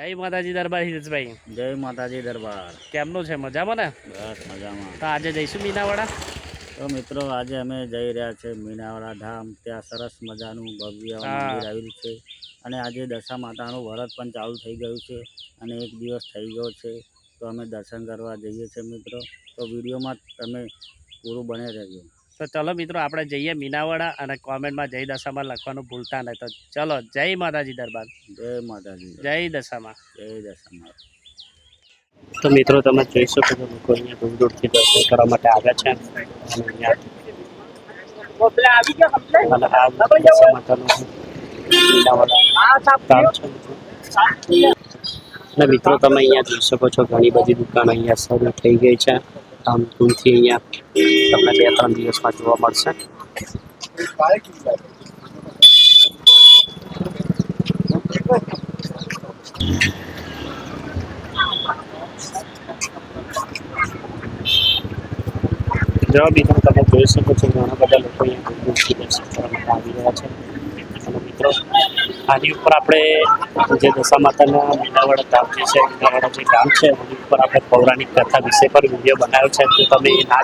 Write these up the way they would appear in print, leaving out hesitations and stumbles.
જય માતાજી દરબાર હિતેશભાઈ. જય માતાજી દરબાર. કેમનું છે? મજામાં ને? બસ મજામાં. તો આજે જઈશું મીનાવાડા. તો મિત્રો આજે અમે જઈ રહ્યા છે મીનાવાડા ધામ. ત્યાં સરસ મજાનું ભવ્ય મંદિર આવેલું છે અને આજે દશા માતાનું વ્રત પણ ચાલુ થઈ ગયું છે અને એક દિવસ થઈ ગયો છે. તો અમે દર્શન કરવા જઈએ છીએ મિત્રો. તો વિડીયોમાં તમે પૂરું બને રહેજો. તો ચલો મિત્રો આપણે જઈએ મીનાવાડા અને કોમેન્ટમાં જય દશામાં લખવાનું ભૂલતા નહીં. તો ચલો જય માતાજી દરબાર. જય માતાજી. જય દશામાં. જય દશામાં. તો મિત્રો તમે જોઈ શકો છો લોકો અહીંયા દૂર દૂરથી દર્શન કરવા માટે આવ્યા છે અને મિત્રો તમે અહીંયા જોઈ શકો છો ઘણી બધી દુકાનો અહીંયા શરૂ થઈ ગઈ છે. આમ ધૂમથી અહીંયા તમને 2-3 દિવસમાં જોવા મળશે. જો મિત્રો તમે જોઈ શકો છો ઘણા બધા લોકો અહીંયા દૂરથી દર્શન કરવા માટે આવી રહ્યા છે. અને મિત્રો આની ઉપર આપણે જે દશા માતાના મીનાવાડા ધામ જે છે મીનાવાડા જે ગામ છે એની ઉપર આપણે પૌરાણિક કથા વિશે પર વિડીયો બનાવ્યો છે. તો તમે એ ના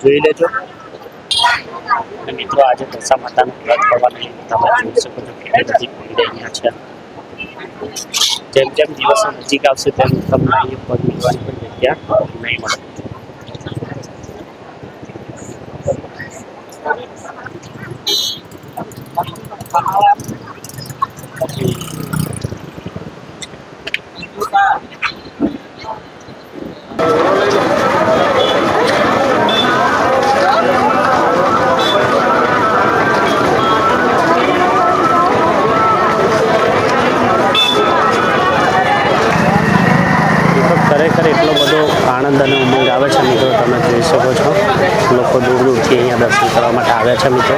જોઈ લેજો. અને મિત્રો આજે દશા માતાનું વ્રત કરવાની તમે જોઈ શકો છો કેટલી બધી ભીડ અહીંયા છે. જેમ જેમ દિવસો નજીક આવશે તેમ તમને અહીંયા પગ મૂકવાની પણ જગ્યા નહીં મળે. ખરેખર એટલો બધો આનંદ અને ઉમંગ આવે છે મિત્રો. તમે જોઈ શકો છો લોકો દૂર દૂરથી અહીંયા દર્શન કરવા માટે આવ્યા છે મિત્રો.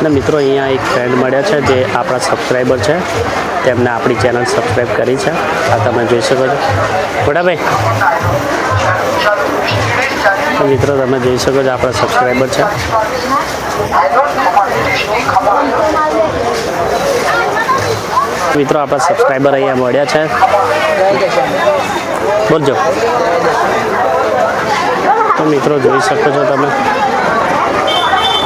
અને મિત્રો અહીંયા એક ફ્રેન્ડ મળ્યા છે જે આપણા સબસ્ક્રાઈબર છે. તેમને આપણી ચેનલ સબસ્ક્રાઈબ કરી છે. આ તમે જોઈ શકો છો બરાબર. તો મિત્રો તમે જોઈ શકો છો આપણા સબસ્ક્રાઈબર છે. મિત્રો આપણા સબસ્ક્રાઈબર અહીંયા મળ્યા છે. બોલજો. તો મિત્રો જોઈ શકો છો તમે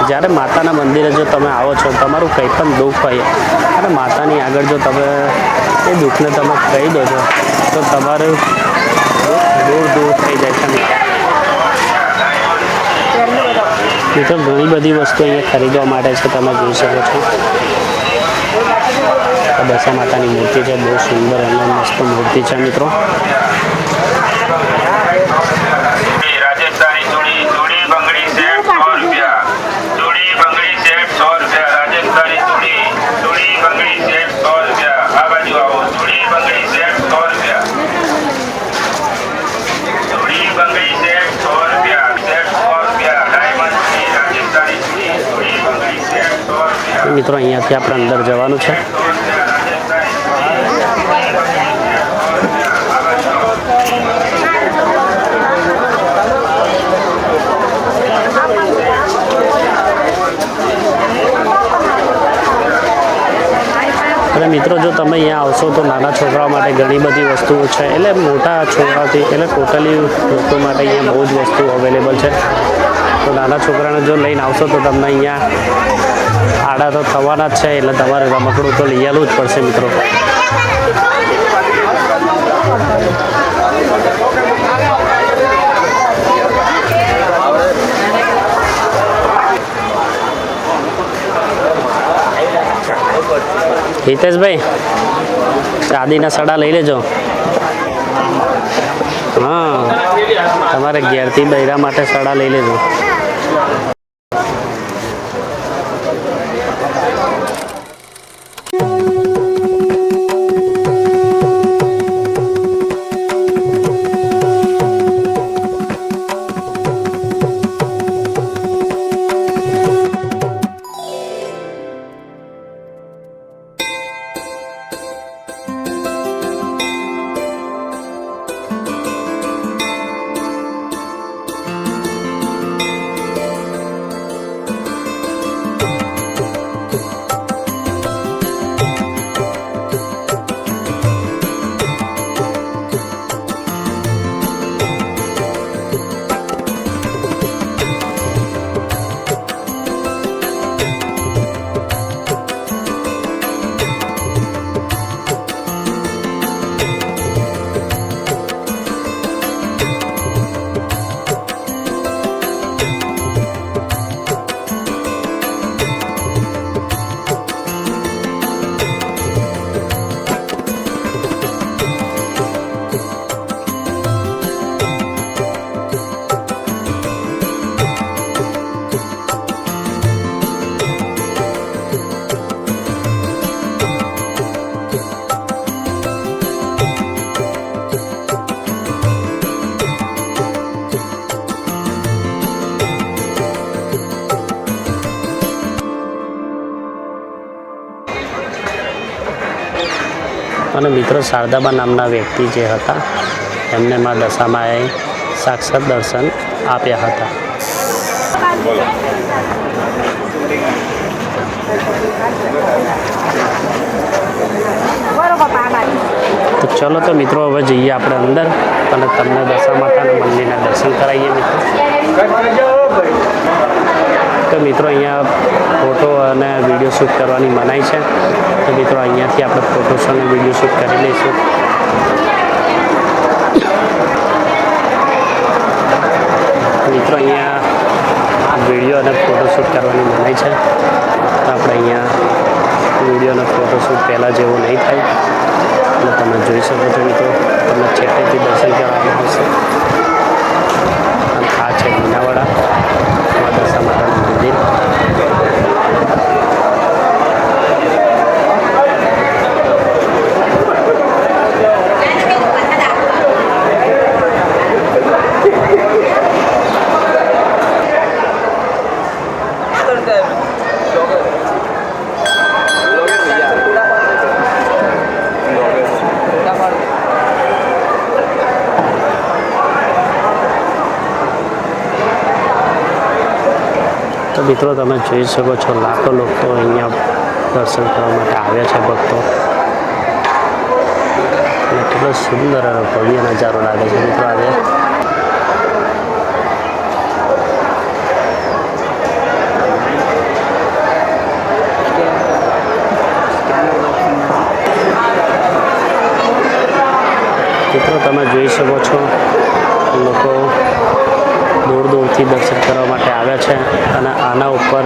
જ્યારે માતાના મંદિરે જો તમે આવો છો તમારું કંઈ પણ દુઃખ હોય અને માતાની આગળ જો તમે એ દુઃખને તમે કહી દો છો તો તમારું દૂર દૂર થઈ જાય છે. મિત્રો ઘણી બધી વસ્તુ અહીંયા ખરીદવા માટે છે. તમે જોઈ શકો છો દશા માતાની મૂર્તિ છે. બહુ સુંદર અને મસ્ત મૂર્તિ છે મિત્રો. મિત્રો અહીંયાથી આપણે અંદર જવાનું છે. અને મિત્રો જો તમે અહીંયા આવશો તો નાના છોકરાઓ માટે ઘણી બધી વસ્તુઓ છે. એટલે મોટા છોકરાઓથી એટલે ટોટલી લોકો માટે અહીંયા બહુ જ વસ્તુ અવેલેબલ છે. તો નાના છોકરાને જો લઈને આવશો તો તમને અહીંયા આડા તો થવાના જ છે. એટલે તમારે રમકડું તો લઈ આવવું જ પડશે મિત્રો. હિતેશભાઈ ચાંદીના સડા લઈ લેજો. હા, તમારે ઘેરથી બૈરા માટે સડા લઈ લેજો. અને મિત્રો શારદાબા નામના વ્યક્તિ જે હતા એમને માં દશામાએ સાક્ષાત દર્શન આપ્યા હતા. તો ચલો તો મિત્રો હવે જઈએ આપણે અંદર અને તમને દશા માતાના મંદિરના દર્શન કરાવીએ મિત્રો. તો મિત્રો અહીંયા ફોટો અને વિડીયો શૂટ કરવાની મનાઈ છે. તો મિત્રો અહીંયાથી આપણે ફોટોસ અને વિડીયો શૂટ કરી લઈશું. મિત્રો અહીંયા વિડીયો અને ફોટોશૂટ કરવાની મનાઈ છે. તો આપણે અહીંયા વિડીયો અને ફોટોશૂટ પહેલાં જેવું નહીં થાય એટલે તમે જોઈ શકો છો મિત્રો. તમને છેટેથી દર્શન કરવાનું હશે. અને આ છે મીનાવાડા દશા માતાનું મંદિર. તો મિત્રો તમે જોઈ શકો છો લાખો લોકો અહીંયા દર્શન કરવા માટે આવ્યા છે ભક્તો. અને કેટલો સુંદર અને ભવ્ય નજારો લાગે છે મિત્રો આજે. મિત્રો તમે જોઈ શકો છો લોકો દૂર દૂરથી દર્શન કરવા માટે આવ્યા છે. અને આના ઉપર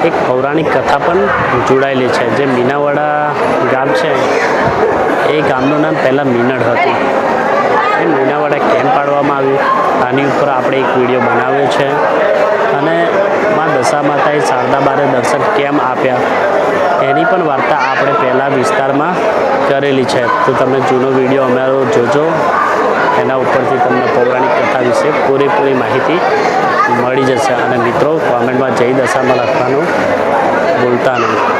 એક પૌરાણિક કથા પણ જોડાયેલી છે. જે મીનાવાડા ગામ છે એ ગામનું નામ પહેલાં મીનડ હતું. એ મીનાવાડા કેમ પાડવામાં આવ્યું આની ઉપર આપણે એક વિડીયો બનાવ્યો છે. અને માં દશા માતાએ શારદાબાને દર્શન કેમ આપ્યા એની પણ વાર્તા આપણે પહેલાં વિસ્તારમાં કરેલી છે. તો તમે જૂનો વિડીયો અમારો જોજો. એના ઉપરથી તમને પૌરાણિક કથા વિશે પૂરેપૂરી માહિતી મળી જશે. અને મિત્રો કોમેન્ટમાં જય દશામાં લખવાનું ભૂલતા નહીં.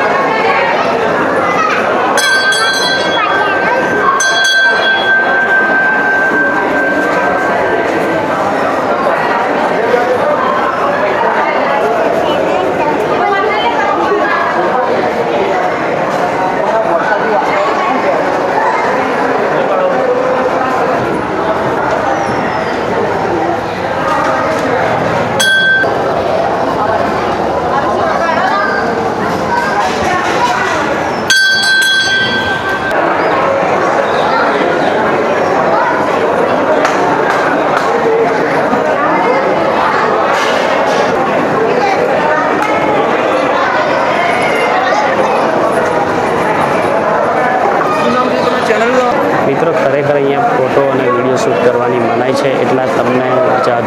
થાય છે એટલા તમને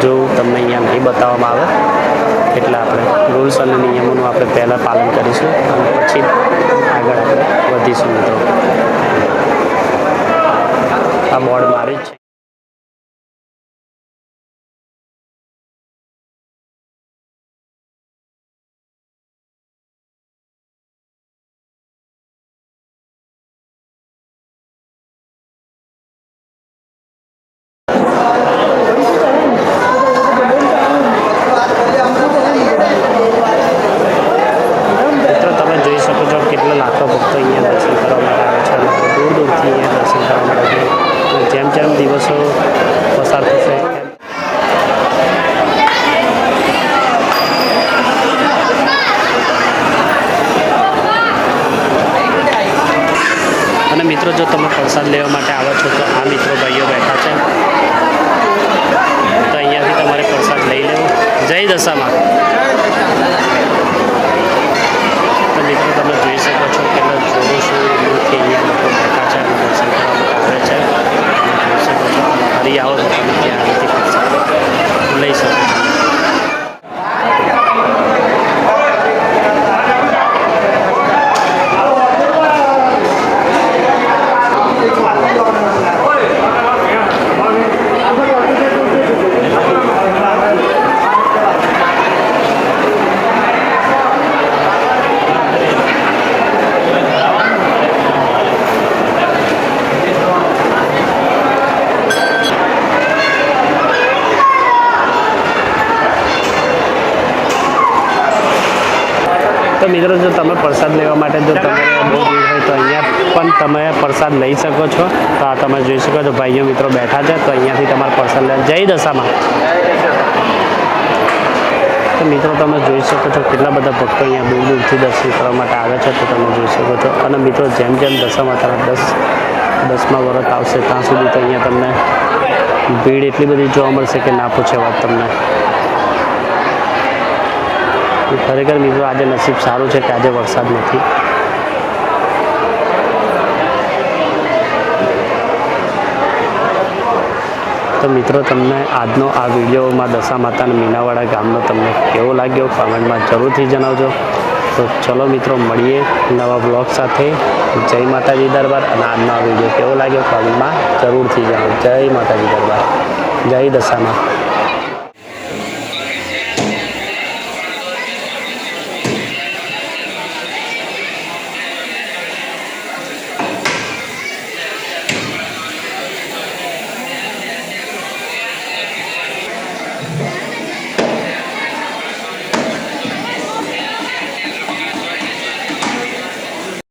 હજુ તમને અહીંયા નહીં બતાવવામાં આવે, એટલે આપણે રૂલ્સ અને નિયમોનું આપણે પહેલાં પાલન કરીશું અને પછી આગળ આપણે વધીશું મિત્રો. આ બોર્ડ મારી જ છે. મિત્રો તમે જોઈ શકો છો કેટલા લાખો ભક્તો અહીંયા દર્શન કરવા માટે આવે છે અને દૂર દૂરથી અહીંયા દર્શન કરવા માટે છે. જેમ જેમ દિવસો પસાર થશે અને મિત્રો જો તમે પ્રસાદ લેવા માટે આવો છો તો આ મિત્રો ભાઈઓ બેઠા છે, તો અહીંયાથી તમારે પ્રસાદ લઈ લેવો. જય દશામાં. તો મિત્રો તમે જોઈ શકો છો કેટલા જોરોશોરથી અહીંયા લોકો બેઠા છે અને દર્શન કરવા આવે છે. જોઈ શકો છો ફરી આવો તો તમે ત્યાં આગળથી પ્રસાદ લઈ શકો છો. તો મિત્રો જો તમે પ્રસાદ લેવા માટે જો તમે બહુ ભીડ હોય તો અહીંયા પણ તમે પ્રસાદ લઈ શકો છો. તો આ તમે જોઈ શકો છો ભાઈઓ મિત્રો બેઠા છે, તો અહીંયાથી તમારે પ્રસાદ લે. જય દશામાં. તો મિત્રો તમે જોઈ શકો છો કેટલા બધા ભક્તો અહીંયા દૂર દૂરથી દર્શન કરવા માટે આવે છે, તો તમે જોઈ શકો છો. અને મિત્રો જેમ જેમ દશામાતાના 10મા વ્રત આવશે ત્યાં સુધી તો અહીંયા તમને ભીડ એટલી બધી જોવા મળશે કે ના પૂછે વાત તમને. ખરેખર મિત્રો આજે નસીબ સારું છે કે આજે વરસાદ નથી. તો મિત્રો તમને આજનો આ વિડીયોમાં દશામાતાના મીનાવાડા ગામનો તમને કેવો લાગ્યો કોમેન્ટમાં જરૂરથી જણાવજો. તો ચલો મિત્રો મળીએ નવા બ્લોગ સાથે. જય માતાજી દરબાર. અને આજનો આ વિડીયો કેવો લાગ્યો કોમેન્ટમાં જરૂરથી જણાવજો. જય માતાજી દરબાર. જય દશામાં.